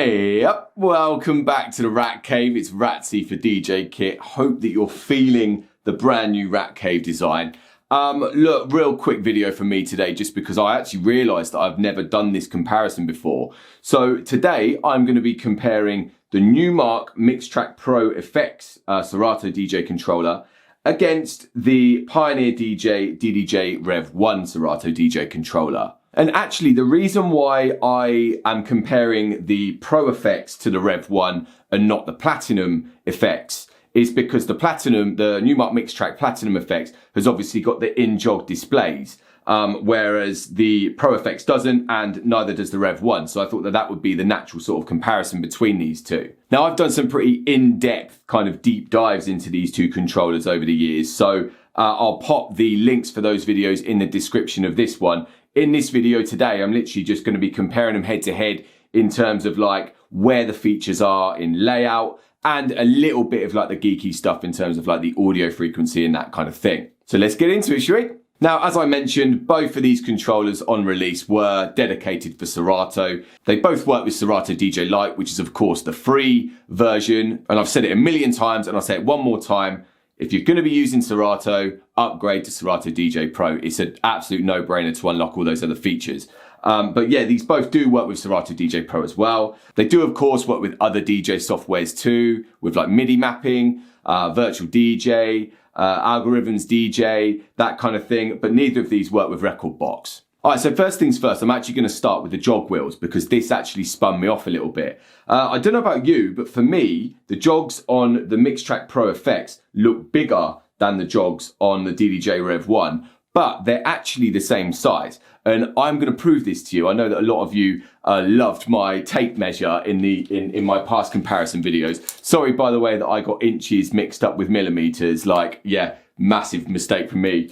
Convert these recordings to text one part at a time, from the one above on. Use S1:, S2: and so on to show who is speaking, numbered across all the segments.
S1: Hey up, welcome back to the Rat Cave. It's Ratzi for DJKit. Hope that you're feeling the brand new Rat Cave design. Look, real quick video for me today, just because I actually realized that I've never done this comparison before. So today I'm going to be comparing the Numark Mixtrack Pro FX Serato DJ controller against the Pioneer DJ DDJ-REV1 Serato DJ controller. And actually, the reason why I am comparing the Pro FX to the Rev1 and not the Platinum FX is because the Numark Mixtrack Platinum FX has obviously got the in-jog displays, whereas the Pro FX doesn't, and neither does the Rev1. So I thought that that would be the natural sort of comparison between these two. Now, I've done some pretty in-depth kind of deep dives into these two controllers over the years. So I'll pop the links for those videos in the description of this one. In this video today, I'm literally just going to be comparing them head to head in terms of like where the features are in layout and a little bit of like the geeky stuff in terms of like the audio frequency and that kind of thing. So let's get into it, shall we? Now, as I mentioned, both of these controllers on release were dedicated for Serato. They both work with Serato DJ Lite, which is of course the free version. And I've said it a million times and I'll say it one more time. If you're going to be using Serato, upgrade to Serato DJ Pro. It's an absolute no-brainer to unlock all those other features. But yeah, these both do work with Serato DJ Pro as well. They do, of course, work with other DJ softwares too, with like MIDI mapping, virtual DJ, algorithms DJ, that kind of thing. But neither of these work with Rekordbox. All right, so first things first, I'm actually going to start with the jog wheels because this actually spun me off a little bit. I don't know about you, but for me, the jogs on the Mixtrack Pro FX look bigger than the jogs on the DDJ-REV1, but they're actually the same size. And I'm going to prove this to you. I know that a lot of you loved my tape measure in my past comparison videos. Sorry, by the way, that I got inches mixed up with millimeters. Like, yeah, massive mistake from me.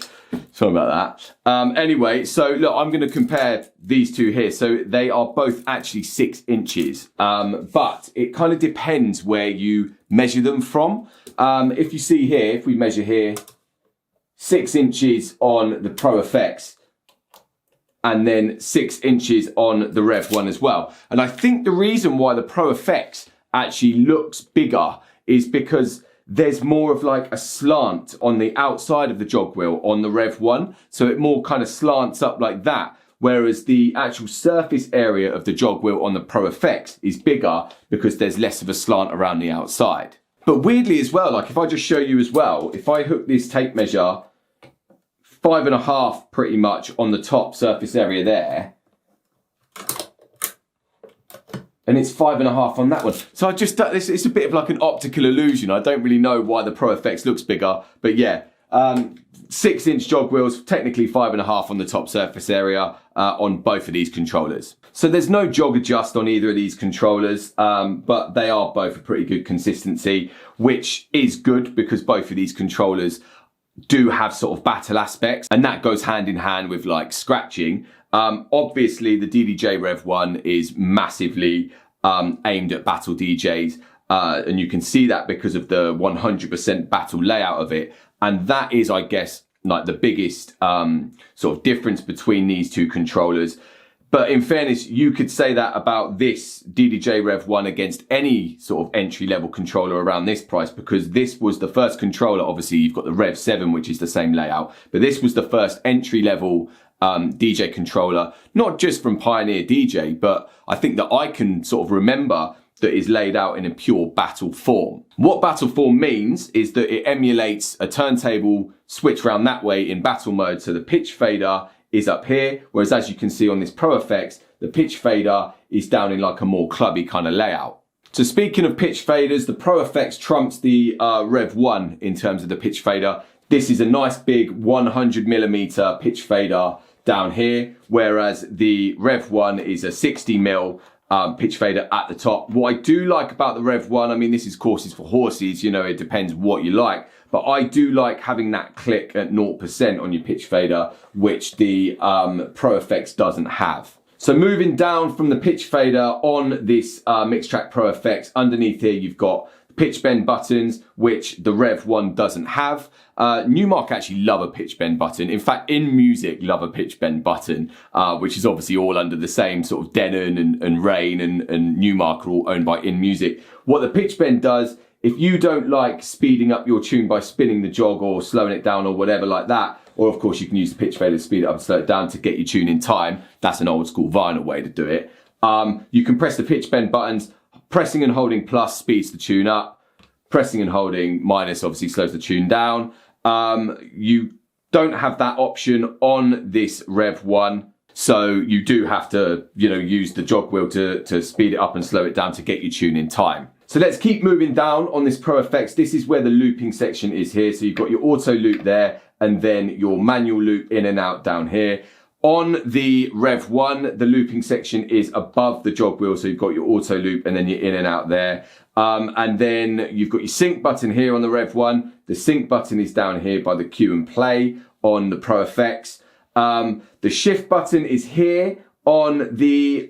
S1: Sorry about that. Anyway, so look, I'm going to compare these two here. So they are both actually 6 inches, but it kind of depends where you measure them from. If you see here, if we measure here, 6 inches on the Pro FX, and then 6 inches on the Rev1 as well. And I think the reason why the Pro FX actually looks bigger is because there's more of like a slant on the outside of the jog wheel on the Rev1. So it more kind of slants up like that. Whereas the actual surface area of the jog wheel on the Pro FX is bigger because there's less of a slant around the outside. But weirdly as well, like if I just show you as well, if I hook this tape measure 5.5 pretty much on the top surface area there, and it's 5.5 on that one. So I just, it's a bit of like an optical illusion. I don't really know why the Pro FX looks bigger, but yeah, 6-inch jog wheels, technically 5.5 on the top surface area on both of these controllers. So there's no jog adjust on either of these controllers, but they are both a pretty good consistency, which is good because both of these controllers do have sort of battle aspects, and that goes hand in hand with like scratching. Obviously the DDJ-REV1 is massively aimed at battle DJs, and you can see that because of the 100% battle layout of it. And that is, I guess, like the biggest sort of difference between these two controllers. But in fairness, you could say that about this DDJ-REV1 against any sort of entry-level controller around this price, because this was the first controller. Obviously, you've got the REV7, which is the same layout, but this was the first entry-level DJ controller, not just from Pioneer DJ, but I think that I can sort of remember that is laid out in a pure battle form. What battle form means is that it emulates a turntable switch around that way in battle mode, so the pitch fader is up here, whereas as you can see on this Pro FX, the pitch fader is down in like a more clubby kind of layout. So speaking of pitch faders, the Pro FX trumps the Rev1 in terms of the pitch fader. This is a nice big 100mm pitch fader down here, whereas the Rev1 is a 60mm pitch fader at the top. What I do like about the Rev1, I mean, this is courses for horses, you know, it depends what you like, but I do like having that click at 0% on your pitch fader, which the Pro FX doesn't have. So moving down from the pitch fader on this Mixtrack Pro FX, underneath here you've got pitch bend buttons, which the Rev1 doesn't have. Numark actually love a pitch bend button. In fact, In Music love a pitch bend button, which is obviously all under the same sort of Denon and Rain and Numark are all owned by In Music. What the pitch bend does, if you don't like speeding up your tune by spinning the jog or slowing it down or whatever like that, or of course you can use the pitch fader to speed it up and slow it down to get your tune in time. That's an old school vinyl way to do it. You can press the pitch bend buttons. Pressing and holding plus speeds the tune up. Pressing and holding minus obviously slows the tune down. You don't have that option on this Rev1. So you do have to, use the jog wheel to speed it up and slow it down to get your tune in time. So let's keep moving down on this Pro FX. This is where the looping section is here. So you've got your auto loop there and then your manual loop in and out down here. On the Rev1, the looping section is above the jog wheel. So you've got your auto loop and then you're in and out there. And then you've got your sync button here on the Rev1. The sync button is down here by the cue and play on the Pro FX. The shift button is here on the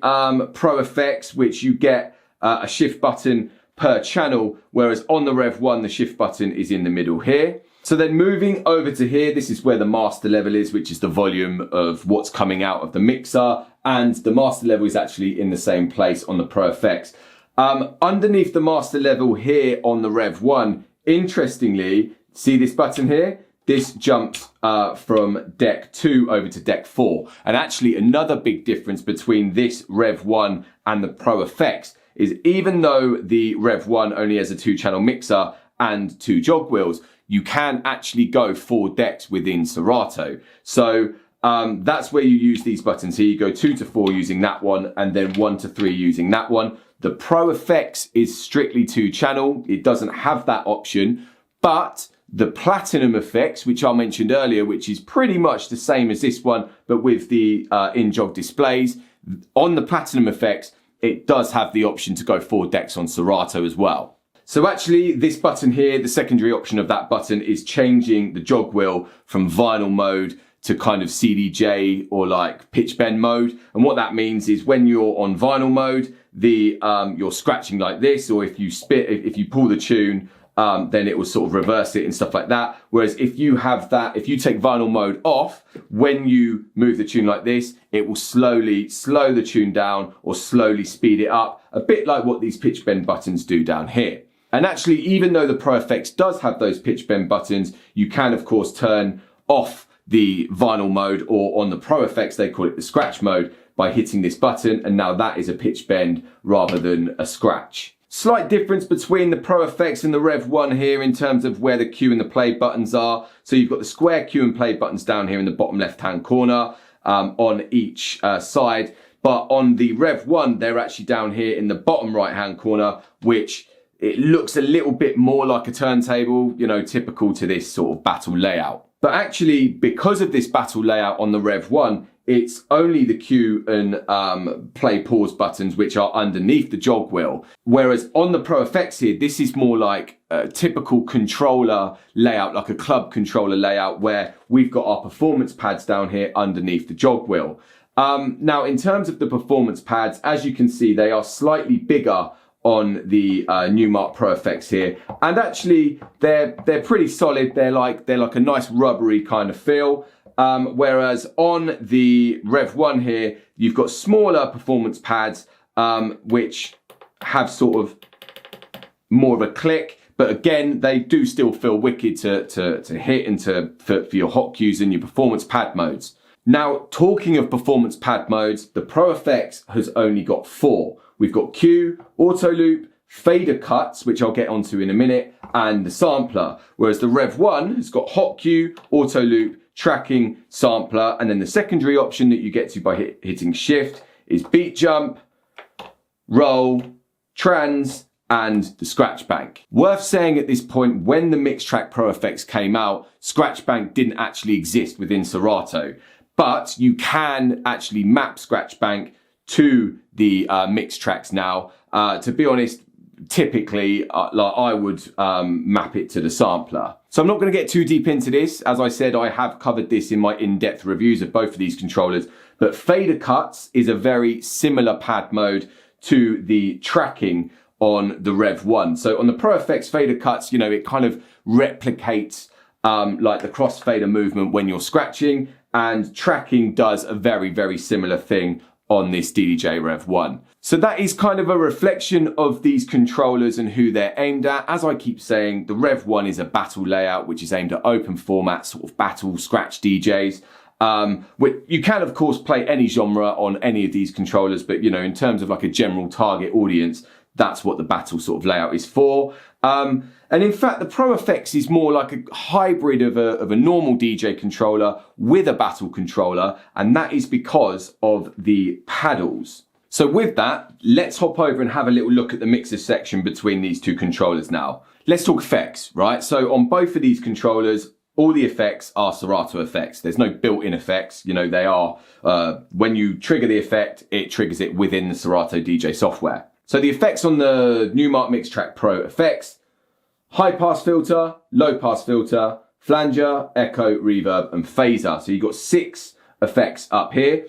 S1: Pro FX, which you get a shift button per channel, whereas on the Rev1, the shift button is in the middle here. So then moving over to here, this is where the master level is, which is the volume of what's coming out of the mixer. And the master level is actually in the same place on the Pro FX. Underneath the master level here on the Rev1, interestingly, see this button here? This jumps from deck 2 over to deck 4. And actually another big difference between this Rev1 and the Pro FX is even though the Rev1 only has a 2-channel mixer and 2 jog wheels, you can actually go 4 decks within Serato. So that's where you use these buttons here. You go 2 to 4 using that one and then 1 to 3 using that one. The Pro FX is strictly 2-channel. It doesn't have that option, but the Platinum FX, which I mentioned earlier, which is pretty much the same as this one, but with the in-jog displays, on the Platinum FX, it does have the option to go 4 decks on Serato as well. So actually this button here, the secondary option of that button is changing the jog wheel from vinyl mode to kind of CDJ or like pitch bend mode. And what that means is when you're on vinyl mode, you're scratching like this, or if you pull the tune, then it will sort of reverse it and stuff like that. Whereas if you take vinyl mode off, when you move the tune like this, it will slowly slow the tune down or slowly speed it up, a bit like what these pitch bend buttons do down here. And actually, even though the Pro FX does have those pitch bend buttons, you can of course turn off the vinyl mode, or on the Pro FX, they call it the scratch mode, by hitting this button. And now that is a pitch bend rather than a scratch. Slight difference between the Pro FX and the Rev1 here in terms of where the cue and the play buttons are. So you've got the square cue and play buttons down here in the bottom left-hand corner on each side. But on the Rev1, they're actually down here in the bottom right-hand corner, which it looks a little bit more like a turntable, typical to this sort of battle layout. But actually, because of this battle layout on the Rev1, it's only the cue and play pause buttons which are underneath the jog wheel. Whereas on the Pro FX here, this is more like a typical controller layout, like a club controller layout, where we've got our performance pads down here underneath the jog wheel. Now, in terms of the performance pads, as you can see, they are slightly bigger on the Numark Pro FX here, and actually they're pretty solid. They're like a nice rubbery kind of feel. Whereas on the Rev1 here, you've got smaller performance pads, which have sort of more of a click, but again, they do still feel wicked to hit and for your hot cues and your performance pad modes. Now, talking of performance pad modes, the Pro FX has only got 4. We've got cue, auto loop, fader cuts, which I'll get onto in a minute, and the sampler. Whereas the Rev1 has got hot cue, auto loop, tracking, sampler, and then the secondary option that you get to by hitting shift is beat jump, roll, trans, and the scratch bank. Worth saying at this point, when the Mixtrack Pro FX came out, scratch bank didn't actually exist within Serato, but you can actually map scratch bank to the Mixtracks now. To be honest, typically I would map it to the sampler. So I'm not going to get too deep into this. As I said, I have covered this in my in-depth reviews of both of these controllers, but fader cuts is a very similar pad mode to the tracking on the Rev1. So on the Pro FX fader cuts, you know, it kind of replicates like the crossfader movement when you're scratching, and tracking does a very, very similar thing on this DDJ-REV1. So that is kind of a reflection of these controllers and who they're aimed at. As I keep saying, the Rev1 is a battle layout, which is aimed at open format, sort of battle scratch DJs. You can, of course, play any genre on any of these controllers, but, you know, in terms of like a general target audience, that's what the battle sort of layout is for. And in fact, the Pro FX is more like a hybrid of a normal DJ controller with a battle controller, and that is because of the paddles. So with that, let's hop over and have a little look at the mixer section between these two controllers now. Let's talk effects, right? So on both of these controllers, all the effects are Serato effects. There's no built-in effects. You know, they are, when you trigger the effect, it triggers it within the Serato DJ software. So the effects on the Numark Mixtrack Pro FX: high pass filter, low pass filter, flanger, echo, reverb, and phaser. So you've got 6 effects up here.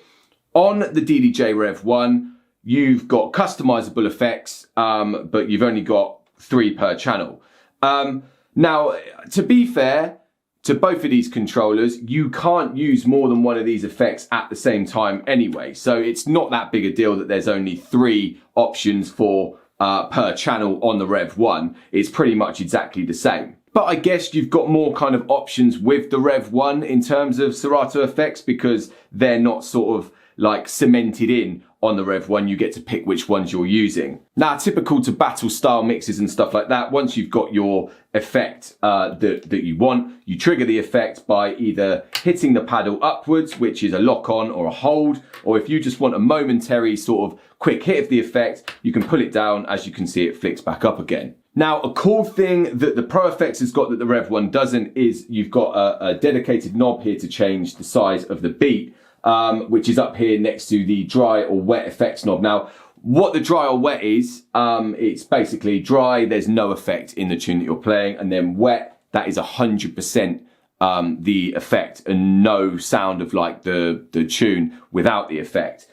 S1: On the DDJ-REV1, you've got customizable effects, but you've only got 3 per channel. Now, to be fair to both of these controllers, you can't use more than one of these effects at the same time anyway. So it's not that big a deal that there's only 3 options for per channel on the Rev1. It's pretty much exactly the same. But I guess you've got more kind of options with the Rev1 in terms of Serato effects, because they're not sort of like cemented in on the Rev1. You get to pick which ones you're using. Now, typical to battle style mixes and stuff like that, once you've got your effect that you want, you trigger the effect by either hitting the paddle upwards, which is a lock on or a hold, or if you just want a momentary sort of quick hit of the effect, you can pull it down. As you can see, it flicks back up again. Now, a cool thing that the Pro FX has got that the Rev1 doesn't is you've got a dedicated knob here to change the size of the beat, which is up here next to the dry or wet effects knob. Now, what the dry or wet is, it's basically dry, there's no effect in the tune that you're playing, and then wet, that is 100% the effect and no sound of like the tune without the effect.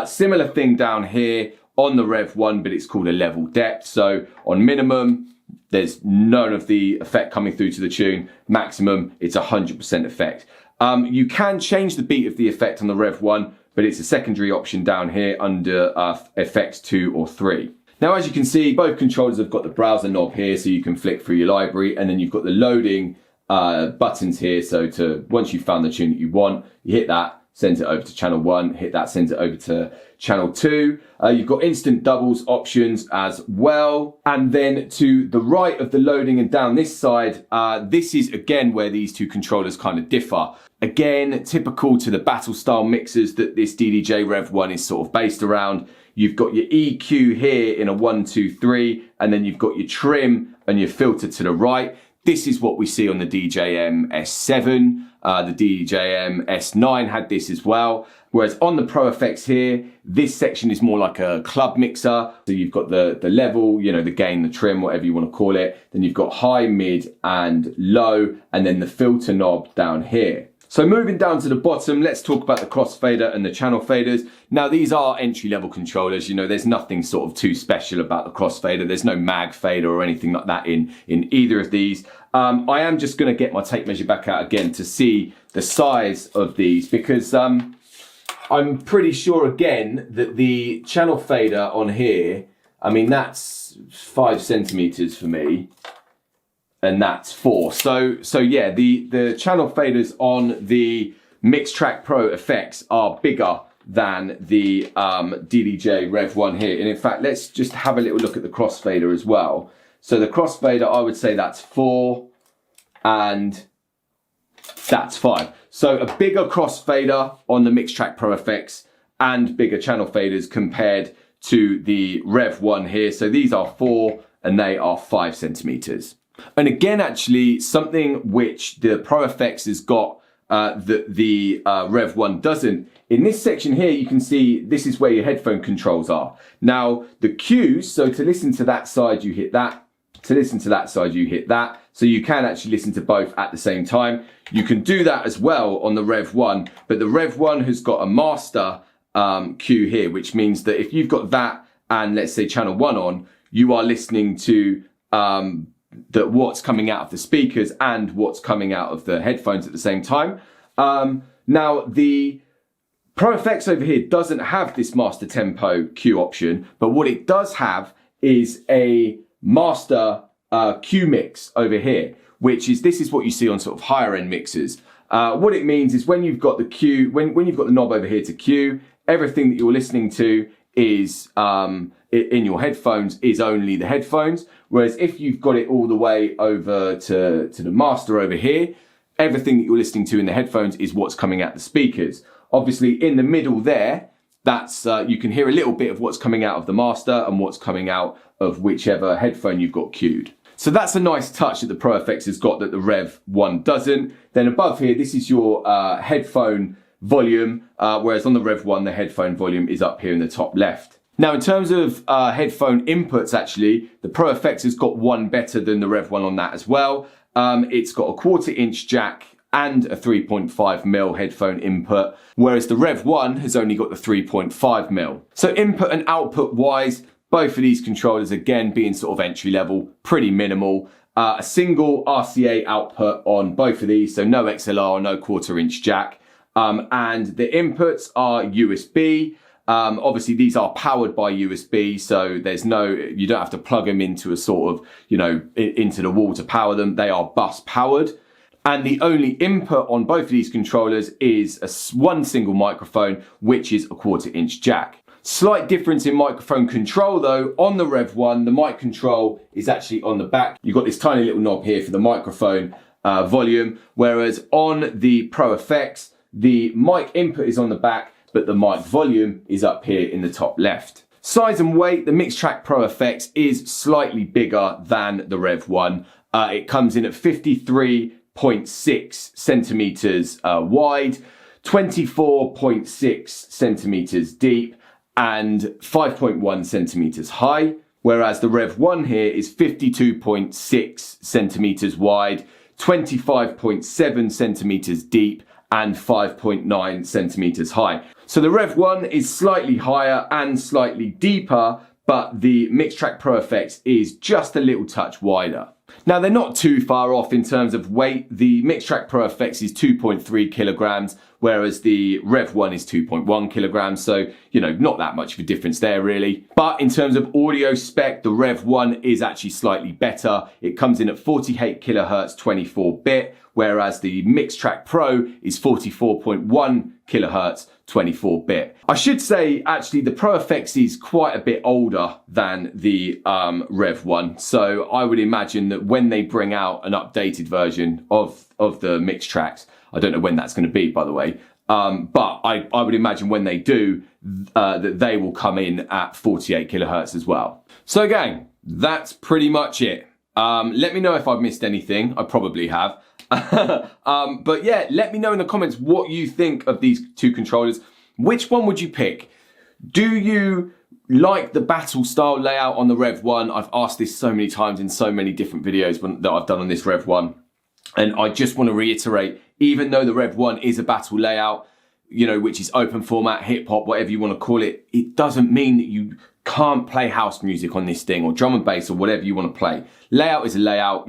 S1: Similar thing down here on the Rev1, but it's called a level depth. So on minimum, there's none of the effect coming through to the tune. Maximum, it's 100% effect. You can change the beat of the effect on the Rev1, but it's a secondary option down here under effects 2 or 3. Now, as you can see, both controllers have got the browser knob here, so you can flick through your library, and then you've got the loading buttons here. So once you've found the tune that you want, you hit that, send it over to channel 1, hit that, send it over to channel 2. You've got instant doubles options as well. And then to the right of the loading and down this side, this is again where these two controllers kind of differ. Again, typical to the battle style mixers that this DDJ-REV1 is sort of based around. You've got your EQ here in a 1, 2, 3, and then you've got your trim and your filter to the right. This is what we see on the DJM S7. The DJM S9 had this as well. Whereas on the Pro FX here, this section is more like a club mixer. So you've got the level, you know, the gain, the trim, whatever you want to call it. Then you've got high, mid, and low, and then the filter knob down here. So moving down to the bottom, let's talk about the crossfader and the channel faders. Now, these are entry-level controllers. You know, there's nothing sort of too special about the crossfader. There's no mag fader or anything like that in either of these. I am just going to get my tape measure back out again to see the size of these, because I'm pretty sure again that the channel fader on here, I mean, that's 5 centimeters for me. And that's 4. So yeah, the channel faders on the Mixtrack Pro FX are bigger than the DDJ-REV1 here. And in fact, let's just have a little look at the crossfader as well. So the crossfader, I would say that's 4 and that's 5. So a bigger crossfader on the Mixtrack Pro FX and bigger channel faders compared to the Rev1 here. So these are 4 and they are 5 centimeters. And again, actually, something which the Pro FX has got that the Rev1 doesn't. In this section here, you can see this is where your headphone controls are. Now, the cues, so to listen to that side, you hit that. To listen to that side, you hit that. So you can actually listen to both at the same time. You can do that as well on the Rev1, but the Rev1 has got a master cue here, which means that if you've got that and let's say channel 1 on, you are listening to what's coming out of the speakers and what's coming out of the headphones at the same time. Now, the Pro FX over here doesn't have this master tempo Q option, but what it does have is a master Q mix over here, this is what you see on sort of higher end mixers. What it means is when you've got the Q, when you've got the knob over here to Q, everything that you're listening to is in your headphones is only the headphones. Whereas if you've got it all the way over to the master over here, everything that you're listening to in the headphones is what's coming out the speakers. Obviously in the middle there, that's you can hear a little bit of what's coming out of the master and what's coming out of whichever headphone you've got cued. So that's a nice touch that the Pro FX has got that the REV1 doesn't. Then above here, this is your headphone volume, whereas on the REV1, the headphone volume is up here in the top left. Now, in terms of headphone inputs, actually, the Pro FX has got one better than the REV1 on that as well. It's got a 1/4 inch jack and a 3.5mm headphone input, whereas the REV1 has only got the 3.5mm. So input and output wise, both of these controllers, again, being sort of entry level, pretty minimal. A single RCA output on both of these, so no XLR, no 1/4 inch jack. And the inputs are USB. Obviously these are powered by USB, so you don't have to plug them into a sort of, into the wall to power them. They are bus powered. And the only input on both of these controllers is one single microphone, which is a 1/4 inch jack. Slight difference in microphone control though. On the REV1, the mic control is actually on the back. You've got this tiny little knob here for the microphone volume, whereas on the Pro FX, the mic input is on the back, but the mic volume is up here in the top left. Size and weight, the Mixtrack Pro FX is slightly bigger than the REV1. It comes in at 53.6 centimeters wide, 24.6 centimeters deep, and 5.1 centimeters high, whereas the REV1 here is 52.6 centimeters wide, 25.7 centimeters deep, and 5.9 centimeters high. So the REV1 is slightly higher and slightly deeper, but the Mixtrack Pro FX is just a little touch wider. Now they're not too far off in terms of weight. The Mixtrack Pro FX is 2.3 kilograms, whereas the REV1 is 2.1 kilograms. So, not that much of a difference there really. But in terms of audio spec, the REV1 is actually slightly better. It comes in at 48 kilohertz 24-bit, whereas the Mixtrack Pro is 44.1 kilohertz 24-bit. I should say, actually, the Pro FX is quite a bit older than the REV1. So I would imagine that when they bring out an updated version of the Mixtracks, I don't know when that's going to be, by the way, but I would imagine when they do, that they will come in at 48 kilohertz as well. So gang, that's pretty much it. Let me know if I've missed anything. I probably have. But yeah, let me know in the comments what you think of these two controllers. Which one would you pick? Do you like the battle style layout on the REV1? I've asked this so many times in so many different videos that I've done on this REV1. And I just want to reiterate, even though the REV1 is a battle layout, which is open format, hip hop, whatever you want to call it, it doesn't mean that you can't play house music on this thing or drum and bass or whatever you want to play. Layout is a layout,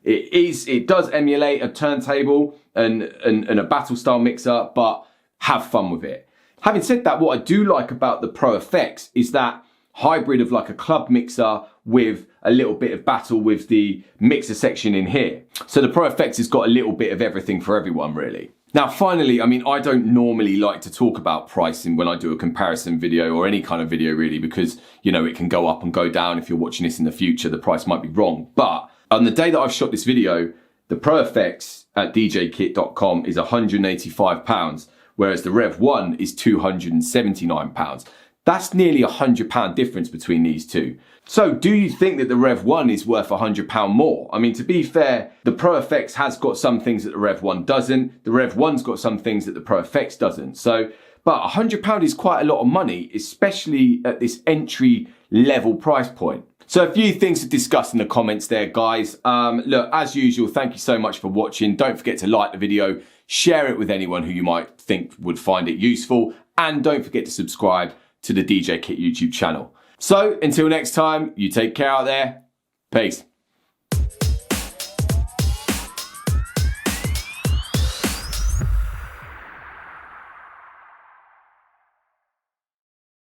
S1: It does emulate a turntable and a battle style mixer, but have fun with it. Having said that, what I do like about the Pro FX is that hybrid of like a club mixer with a little bit of battle with the mixer section in here. So the Pro FX has got a little bit of everything for everyone really. Now finally, I don't normally like to talk about pricing when I do a comparison video or any kind of video really, because it can go up and go down. If you're watching this in the future, the price might be wrong. But on the day that I've shot this video, the Pro FX at DJKit.com is £185, whereas the REV1 is £279. That's nearly £100 difference between these two. So do you think that the REV1 is worth £100 more? To be fair, the Pro FX has got some things that the REV1 doesn't. The REV1's got some things that the Pro FX doesn't. But £100 is quite a lot of money, especially at this entry level price point. So a few things to discuss in the comments there, guys. Look, as usual, thank you so much for watching. Don't forget to like the video, share it with anyone who you might think would find it useful, and don't forget to subscribe to the DJKit YouTube channel. So until next time, you take care out there. Peace.